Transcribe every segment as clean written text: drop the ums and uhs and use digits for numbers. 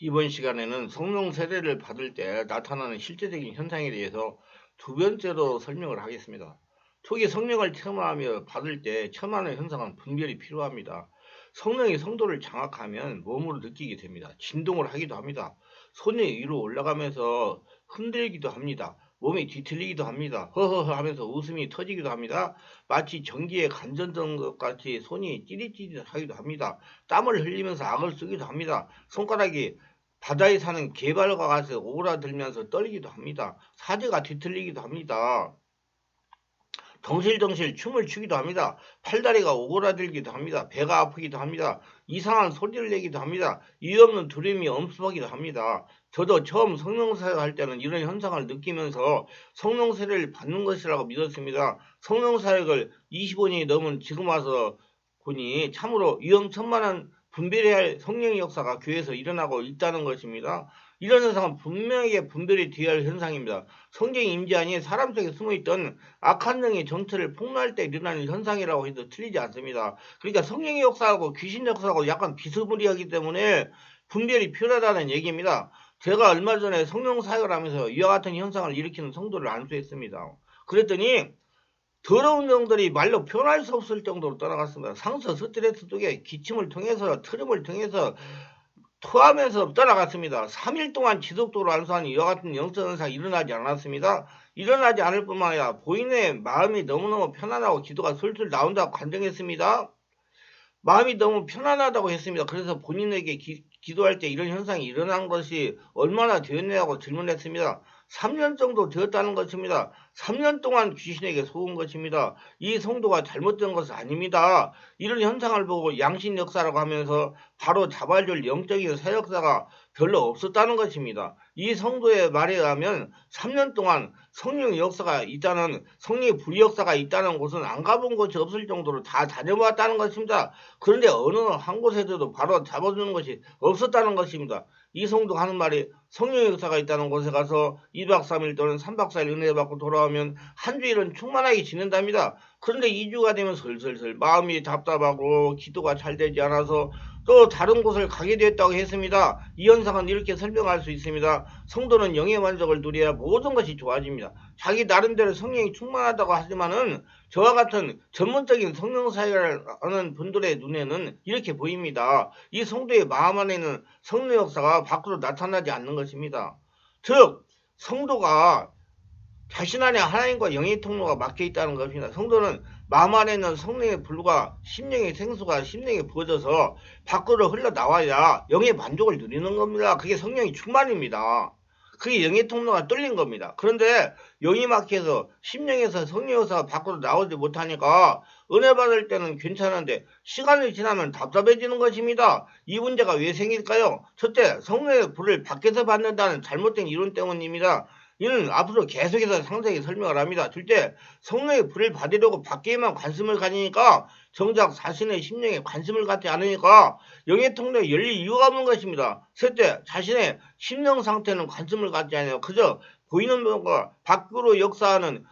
이번 시간에는 성령 세례를 받을 때 나타나는 실제적인 현상에 대해서 두 번째로 설명을 하겠습니다. 초기 성령을 체험하며 받을 때 체험하는 현상은 분별이 필요합니다. 성령이 성도를 장악하면 몸으로 느끼게 됩니다. 진동을 하기도 합니다. 손이 위로 올라가면서 흔들기도 합니다. 몸이 뒤틀리기도 합니다. 허허허 하면서 웃음이 터지기도 합니다. 마치 전기에 간전된 것 같이 손이 찌릿찌릿하기도 합니다. 땀을 흘리면서 악을 쓰기도 합니다. 손가락이 바다에 사는 개발과 같이 오그라들면서 떨리기도 합니다. 사제가 뒤틀리기도 합니다. 덩실덩실 춤을 추기도 합니다. 팔다리가 오그라들기도 합니다. 배가 아프기도 합니다. 이상한 소리를 내기도 합니다. 이유 없는 두려움이 엄습하기도 합니다. 저도 처음 성령사역 할 때는 이런 현상을 느끼면서 성령세례를 받는 것이라고 믿었습니다. 성령사역을 25년이 넘은 지금 와서 보니 참으로 위험천만한 분별해야 할 성령의 역사가 교회에서 일어나고 있다는 것입니다. 이런 현상은 분명하게 분별이 되어야 할 현상입니다. 성경의 임재 아닌 사람 속에 숨어있던 악한 영의 정체를 폭로할 때 일어나는 현상이라고 해도 틀리지 않습니다. 그러니까 성령의 역사하고 귀신 역사하고 약간 비스무리하기 때문에 분별이 필요하다는 얘기입니다. 제가 얼마 전에 성령 사역을 하면서 이와 같은 현상을 일으키는 성도를 안수했습니다. 그랬더니 더러운 영들이 말로 표현할 수 없을 정도로 떠나갔습니다. 상처, 스트레스 속에 기침을 통해서 트름을 통해서 토하면서 떠나갔습니다. 3일 동안 지속적으로 안수한 이와 같은 영적 현상이 일어나지 않았습니다. 일어나지 않을 뿐만 아니라 본인의 마음이 너무너무 편안하고 기도가 술술 나온다고 간증했습니다. 마음이 너무 편안하다고 했습니다. 그래서 본인에게 기도할 때 이런 현상이 일어난 것이 얼마나 되었냐고 질문했습니다. 3년 정도 되었다는 것입니다. 3년 동안 귀신에게 속은 것입니다. 이 성도가 잘못된 것은 아닙니다. 이런 현상을 보고 양신 역사라고 하면서 바로 잡아줄 영적인 사역사가 별로 없었다는 것입니다. 이 성도의 말에 의하면 3년 동안 성령의 역사가 있다는, 성령의 불역사가 있다는 곳은 안 가본 곳이 없을 정도로 다 다녀보았다는 것입니다. 그런데 어느 한 곳에서도 바로 잡아주는 것이 없었다는 것입니다. 이 성도가 하는 말이 성령의 역사가 있다는 곳에 가서 2박 3일 또는 3박 4일 은혜 받고 돌아오면 한 주일은 충만하게 지낸답니다. 그런데 2주가 되면 슬슬슬 마음이 답답하고 기도가 잘 되지 않아서 또 다른 곳을 가게 되었다고 했습니다. 이 현상은 이렇게 설명할 수 있습니다. 성도는 영의 만족을 누려야 모든 것이 좋아집니다. 자기 나름대로 성령이 충만하다고 하지만은 저와 같은 전문적인 성령 사역을 하는 분들의 눈에는 이렇게 보입니다. 이 성도의 마음 안에는 성령 역사가 밖으로 나타나지 않는 것입니다. 즉 성도가 자신 안에 하나님과 영의 통로가 막혀 있다는 것입니다. 성도는 마음 안에 있는 성령의 불과 심령의 생수가 심령에 부어져서 밖으로 흘러나와야 영의 만족을 누리는 겁니다. 그게 성령의 충만입니다. 그게 영의 통로가 뚫린 겁니다. 그런데 영이 막혀서 심령에서 성령 역사가 밖으로 나오지 못하니까 은혜 받을 때는 괜찮은데 시간이 지나면 답답해지는 것입니다. 이 문제가 왜 생길까요? 첫째, 성령의 불을 밖에서 받는다는 잘못된 이론 때문입니다. 이는 앞으로 계속해서 상세히 설명을 합니다. 둘째, 성령의 불을 받으려고 밖에만 관심을 가지니까 정작 자신의 심령에 관심을 갖지 않으니까 영의 통로에 열릴 이유가 없는 것입니다. 셋째, 자신의 심령 상태는 관심을 갖지 않아요. 그저 보이는 것과 밖으로 역사하는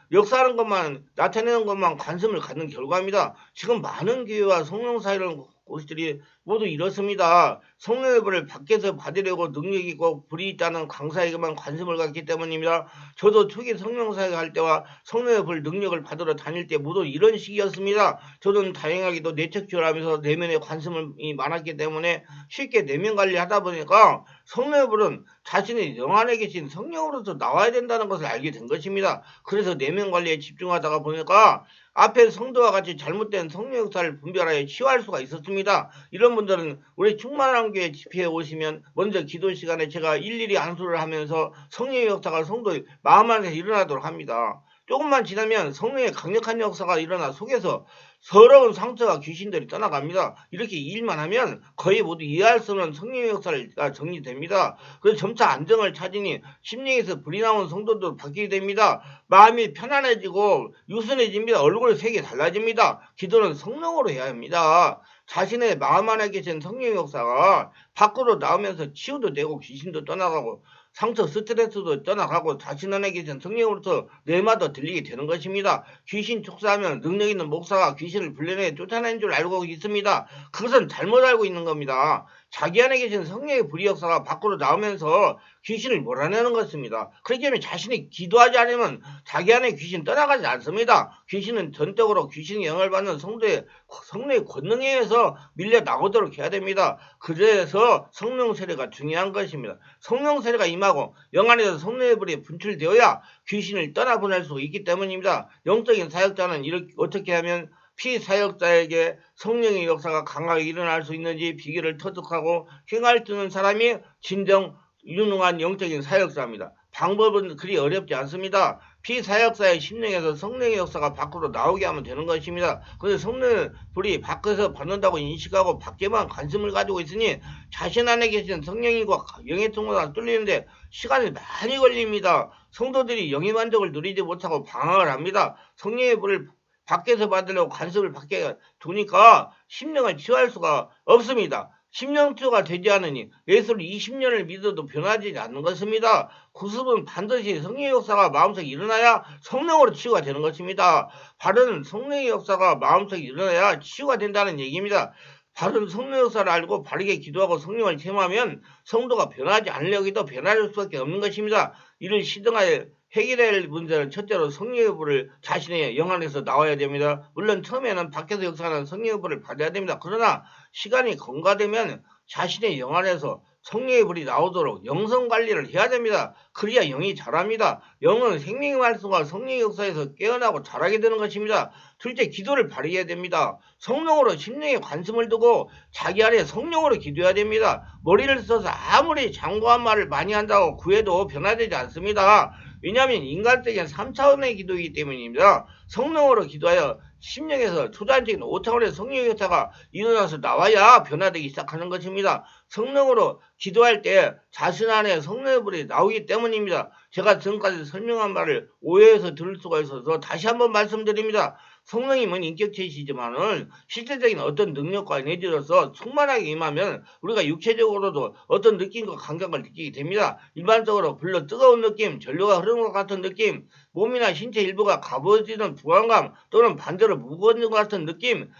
것만 나타내는 것만 관심을 갖는 결과입니다. 지금 많은 교회와 성령 사이를 곳들이 모두 이렇습니다. 성령의 불을 밖에서 받으려고 능력이 있고 불이 있다는 강사에게만 관심을 갖기 때문입니다. 저도 초기 성령 사역할 때와 성령의 불 능력을 받으러 다닐 때 모두 이런 식이었습니다. 저는 다행하게도 내척주를 하면서 내면에 관심이 많았기 때문에 쉽게 내면 관리하다 보니까 성령의 불은 자신의 영 안에 계신 성령으로서 나와야 된다는 것을 알게 된 것입니다. 그래서 내면 관리에 집중하다가 보니까 앞에 성도와 같이 잘못된 성령 역사를 분별하여 치유할 수가 있었습니다. 이런 분들은 우리 충만한 교회 집회에 오시면 먼저 기도 시간에 제가 일일이 안수를 하면서 성령의 역사가 성도의 마음 안에서 일어나도록 합니다. 조금만 지나면 성령의 강력한 역사가 일어나 속에서 서러운 상처와 귀신들이 떠나갑니다. 이렇게 일만 하면 거의 모두 이해할 수 없는 성령의 역사가 정리됩니다. 그래서 점차 안정을 찾으니 심령에서 불이 나온 성도도 바뀌게 됩니다. 마음이 편안해지고 유순해집니다. 얼굴 색이 달라집니다. 기도는 성령으로 해야 합니다. 자신의 마음 안에 계신 성령의 역사가 밖으로 나오면서 치유도 되고 귀신도 떠나가고 상처 스트레스도 떠나가고 자신 안에 계신 성령으로서 뇌마도 들리게 되는 것입니다. 귀신 촉사하면 능력 있는 목사가 귀신을 불려내 쫓아내는 줄 알고 있습니다. 그것은 잘못 알고 있는 겁니다. 자기 안에 계신 성령의 불의 역사가 밖으로 나오면서 귀신을 몰아내는 것입니다. 그렇기 때문에 자신이 기도하지 않으면 자기 안에 귀신 떠나가지 않습니다. 귀신은 전적으로 귀신의 영향을 받는 성령의 권능에 의해서 밀려 나오도록 해야 됩니다. 그래서 성령 세례가 중요한 것입니다. 성령 세례가 임하고 영 안에서 성령의 불이 분출되어야 귀신을 떠나보낼 수 있기 때문입니다. 영적인 사역자는 이렇게 어떻게 하면 피사역자에게 성령의 역사가 강하게 일어날 수 있는지 비결을 터득하고 행할 수 있는 사람이 진정 유능한 영적인 사역자입니다. 방법은 그리 어렵지 않습니다. 피사역자의 심령에서 성령의 역사가 밖으로 나오게 하면 되는 것입니다. 그런데 성령의 불이 밖에서 받는다고 인식하고 밖에만 관심을 가지고 있으니 자신 안에 계신 성령과 영의 통로가 뚫리는데 시간이 많이 걸립니다. 성도들이 영의 만족을 누리지 못하고 방황을 합니다. 성령의 불을 밖에서 받으려고 관심을 밖에 두니까 심령을 치유할 수가 없습니다. 심령 치유가 되지 않으니 예수를 20년을 믿어도 변하지 않는 것입니다. 구습은 반드시 성령의 역사가 마음속에 일어나야 성령으로 치유가 되는 것입니다. 바른 성령의 역사가 마음속에 일어나야 치유가 된다는 얘기입니다. 바른 성령 역사를 알고 바르게 기도하고 성령을 체험하면 성도가 변하지 않으려고 해도 변할 수밖에 없는 것입니다. 이를 시등하여 해결할 문제는 첫째로 성령의 불을 자신의 영 안에서 나와야 됩니다. 물론 처음에는 밖에서 역사하는 성령의 불을 받아야 됩니다. 그러나 시간이 경과되면 자신의 영 안에서 성령의 불이 나오도록 영성 관리를 해야 됩니다. 그래야 영이 자랍니다. 영은 생명의 말씀과 성령의 역사에서 깨어나고 자라게 되는 것입니다. 둘째, 기도를 바르게 해야 됩니다. 성령으로 심령에 관심을 두고 자기 안에 성령으로 기도해야 됩니다. 머리를 써서 아무리 장구한 말을 많이 한다고 구해도 변화되지 않습니다. 왜냐하면 인간적인 3차원의 기도이기 때문입니다. 성령으로 기도하여 심령에서 초자연적인 5차원의 성령의 역사가 일어나서 나와야 변화되기 시작하는 것입니다. 성령으로 기도할 때 자신 안에 성령의 불이 나오기 때문입니다. 제가 지금까지 설명한 말을 오해해서 들을 수가 있어서 다시 한번 말씀드립니다. 성령님은 인격체이시지만은 실제적인 어떤 능력과 에너지로서 충만하게 임하면 우리가 육체적으로도 어떤 느낌과 감각을 느끼게 됩니다. 일반적으로 불로 뜨거운 느낌, 전류가 흐르는 것 같은 느낌, 몸이나 신체 일부가 가벼워지는 부안감 또는 반대로 무거워지는 것 같은 느낌,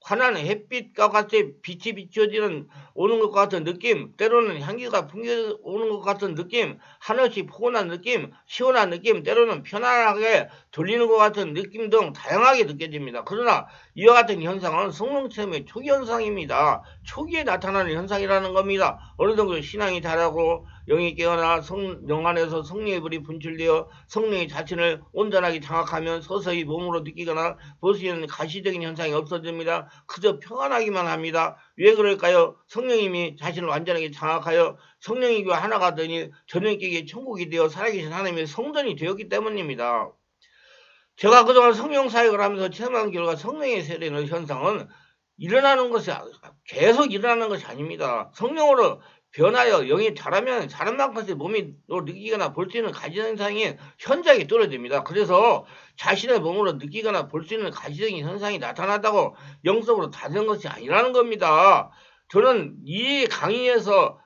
환한 햇빛과 같이 빛이 비춰지는 오는 것 같은 느낌, 때로는 향기가 풍겨 오는 것 같은 느낌, 한없이 포근한 느낌, 시원한 느낌, 때로는 편안하게 돌리는 것 같은 느낌 등 다양하게 느껴집니다. 그러나 이와 같은 현상은 성령 체험의 초기 현상입니다. 초기에 나타나는 현상이라는 겁니다. 어느 정도 신앙이 자라고 영이 깨어나 영 안에서 성령의 불이 분출되어 성령이 자신을 온전하게 장악하면 서서히 몸으로 느끼거나 볼 수 있는 가시적인 현상이 없어집니다. 그저 평안하기만 합니다. 왜 그럴까요? 성령님이 자신을 완전하게 장악하여 성령이와 하나가 되니 전능격의 천국이 되어 살아계신 하나님의 성전이 되었기 때문입니다. 제가 그동안 성령 사역을 하면서 체험한 결과 성령의 세례는 현상은 일어나는 것이 계속 일어나는 것이 아닙니다. 성령으로 변하여 영이 자라면 자란 만큼씩 몸이 느끼거나 볼 수 있는 가시현상이 현저하게 떨어집니다. 그래서 자신의 몸으로 느끼거나 볼 수 있는 가시적인 현상이 나타났다고 영적으로 다른 것이 아니라는 겁니다. 저는 이 강의에서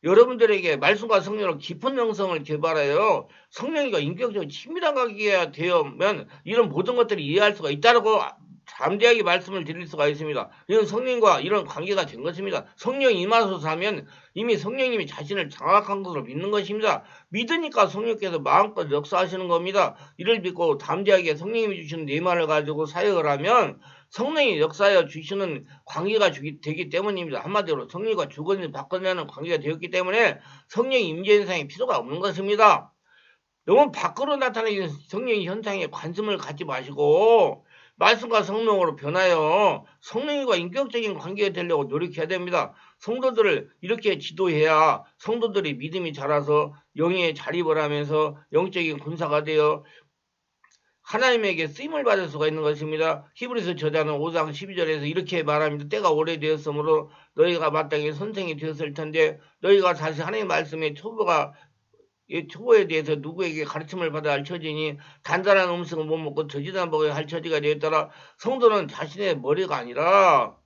여러분들에게 말씀과 성령으로 깊은 영성을 개발하여 성령과 인격적으로 친밀한 관계가 되면 이런 모든 것들을 이해할 수가 있다고 담대하게 말씀을 드릴 수가 있습니다. 이런 성령과 이런 관계가 된 것입니다. 성령이 임하소서 하면 이미 성령님이 자신을 장악한 것으로 믿는 것입니다. 믿으니까 성령께서 마음껏 역사하시는 겁니다. 이를 믿고 담대하게 성령님이 주시는 내만을 가지고 사역을 하면 성령이 역사하여 주시는 관계가 되기 때문입니다. 한마디로 성령과 주거니 바꿔내는 관계가 되었기 때문에 성령의 임재 현상이 필요가 없는 것입니다. 너무 밖으로 나타나는 성령의 현상에 관심을 갖지 마시고 말씀과 성령으로 변하여 성령과 인격적인 관계가 되려고 노력해야 됩니다. 성도들을 이렇게 지도해야 성도들이 믿음이 자라서 영에 자립을 하면서 영적인 군사가 되어 하나님에게 쓰임을 받을 수가 있는 것입니다. 히브리서 저자는 5장 12절에서 이렇게 말합니다. 때가 오래되었으므로 너희가 마땅히 선생이 되었을 텐데 너희가 다시 하나님의 말씀에 초보에 대해서 누구에게 가르침을 받아야 할 처지니 단단한 음식을 못 먹고 저지단 먹어야 할 처지가 되었더라. 성도는 자신의 머리가 아니라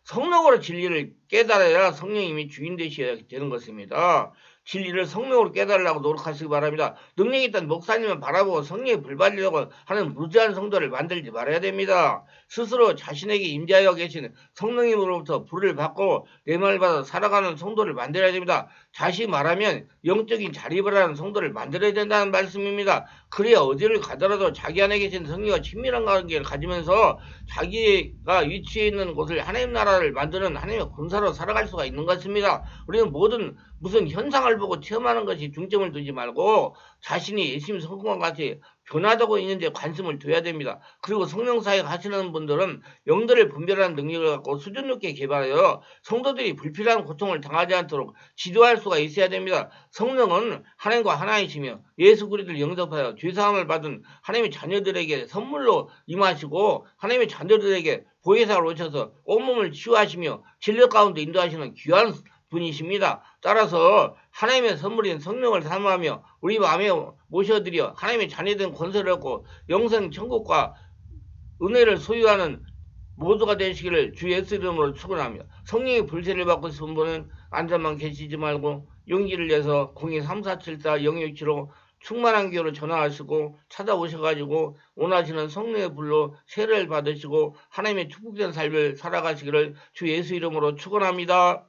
성령으로 진리를 깨달아야 성령님이 주인 되셔야 되는 것입니다. 진리를 성령으로 깨달으려고 노력하시기 바랍니다. 능력이 있던 목사님을 바라보고 성령에 불받으려고 하는 무지한 성도를 만들지 말아야 됩니다. 스스로 자신에게 임재하여 계신 성령님으로부터 불을 받고 내 말을 받아 살아가는 성도를 만들어야 됩니다. 다시 말하면 영적인 자립을 하는 성도를 만들어야 된다는 말씀입니다. 그래야 어디를 가더라도 자기 안에 계신 성령과 친밀한 관계를 가지면서 자기가 위치해 있는 곳을 하나님 나라를 만드는 하나님의 군사로 살아갈 수가 있는 것입니다. 우리는 모든 무슨 현상을 보고 체험하는 것이 중점을 두지 말고 자신이 예수님 성공과 같이 변화되고 있는데 관심을 둬야 됩니다. 그리고 성령 사역 하시는 분들은 영들을 분별하는 능력을 갖고 수준 높게 개발하여 성도들이 불필요한 고통을 당하지 않도록 지도할 수가 있어야 됩니다. 성령은 하나님과 하나이시며 예수 그리스도를 영접하여 죄사함을 받은 하나님의 자녀들에게 선물로 임하시고 하나님의 자녀들에게 보혜사로 오셔서 온몸을 치유하시며 진리 가운데 인도하시는 귀한 분이십니다. 따라서 하나님의 선물인 성령을 사모하며 우리 마음에 모셔드려 하나님의 자녀된 권세를 얻고 영생 천국과 은혜를 소유하는 모두가 되시기를 주 예수 이름으로 축원합니다. 성령의 불세를 받고 싶은 분은 앉아만 계시지 말고 용기를 내서 02-3474-0675 충만한 교로 전화하시고 찾아오셔가지고 원하시는 성령의 불로 세례를 받으시고 하나님의 축복된 삶을 살아가시기를 주 예수 이름으로 축원합니다.